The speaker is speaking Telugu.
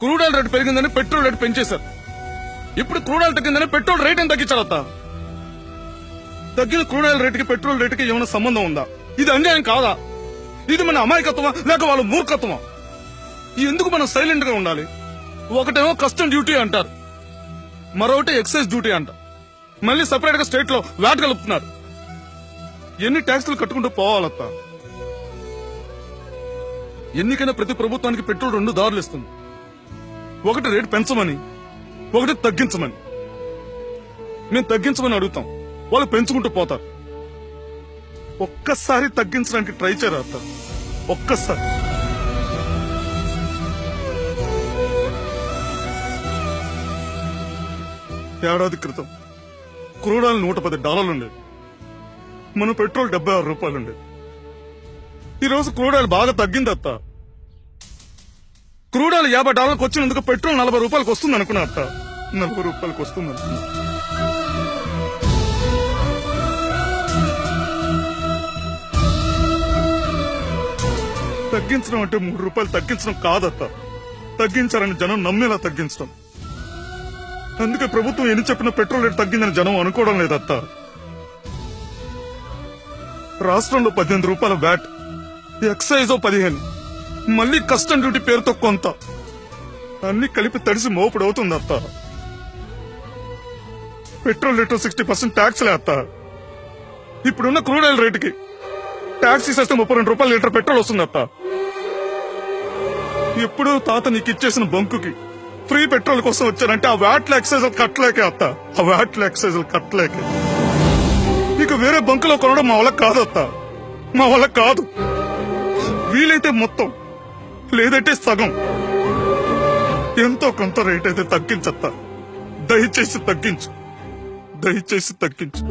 క్రూడ్ ఆయిల్ రేటు పెరిగిందని పెట్రోల్ రేటు పెంచేశారు. ఇప్పుడు క్రూడ్ ఆయిల్ తగ్గిందని పెట్రోల్ రేట్ అని తగ్గించాలత్త. తగ్గిన క్రూడ్ ఆయిల్ రేటుకి పెట్రోల్ రేటుకి ఏమైనా సంబంధం ఉందా? ఇది అన్యాయం కాదా? ఇది మన అమాయకత్వమా లేక వాళ్ళ మూర్ఖత్వమా? ఎందుకు మనం సైలెంట్ గా ఉండాలి? ఒకటేమో కస్టమ్ డ్యూటీ అంటారు, మరొకటి ఎక్సైజ్ డ్యూటీ అంట. మళ్ళీ సెపరేట్ గా స్టేట్ లో వ్యాట్ కలుపుతున్నారు. ఎన్ని ట్యాక్సులు కట్టుకుంటూ పోవాలత్త? ఎన్నికైనా ప్రతి ప్రభుత్వానికి పెట్రోల్ 2 దారులు ఇస్తుంది. ఒకటి రేటు పెంచమని, ఒకటి తగ్గించమని. మేము తగ్గించమని అడుగుతాం, వాళ్ళు పెంచుకుంటూ పోతారు. ఒక్కసారి తగ్గించడానికి ట్రై చేయరా అత్త? ఒక్కసారి. ఏడాది క్రితం క్రూడ్ ఆయిల్ $110 ఉండేది. మన పెట్రోల్ $76 ఉండేది. ఈరోజు క్రూడ్ ఆయిల్ బాగా తగ్గింది అత్త. క్రూడ్ ఆయిల్ $50 వచ్చినందుకు పెట్రోల్ $40 వస్తుంది అనుకున్నా అత్త. $40 వస్తుంది అనుకున్నా. తగ్గించడం అంటే $3 తగ్గించడం కాదత్త. తగ్గించారని జనం నమ్మేలా తగ్గించడం. అందుకే ప్రభుత్వం ఎన్ని చెప్పినా పెట్రోల్ రేటు తగ్గిందని జనం అనుకోవడం లేదత్త. రాష్ట్రంలో $18 వ్యాట్, ఎక్సైజ్ 15, మళ్ళీ కస్టమ్ డ్యూటీ పేరుతో కొంత, అన్ని కలిపి తడిసి మోపుడు అవుతుంది అత్త. పెట్రోల్ రేటు 60% ట్యాక్స్లే అత్త. ఇప్పుడున్న క్రూడ్ ఆయిల్ రేటుకి ట్యాక్స్ ఇసేస్తే $32 లీటర్ పెట్రోల్ వస్తుంది అత్త. ఎప్పుడు తాత నీకు ఇచ్చేసిన బంకుకి ఫ్రీ పెట్రోల్ కోసం వచ్చానంటే ఆ వ్యాట్ల ఎక్సైజ్ కట్టలేకే అత్త. ఆ వ్యాట్ల ఎక్సైజ్ కట్టలేకే. ఇక వేరే బంకులో కొనడం మా వల్ల కాదు అత్త. మా వల్ల కాదు. వీలైతే మొత్తం, లేదంటే సగం, ఎంతో కొంత రేట్ అయితే తగ్గించత్తా. దయచేసి తగ్గించు, దయచేసి తగ్గించు.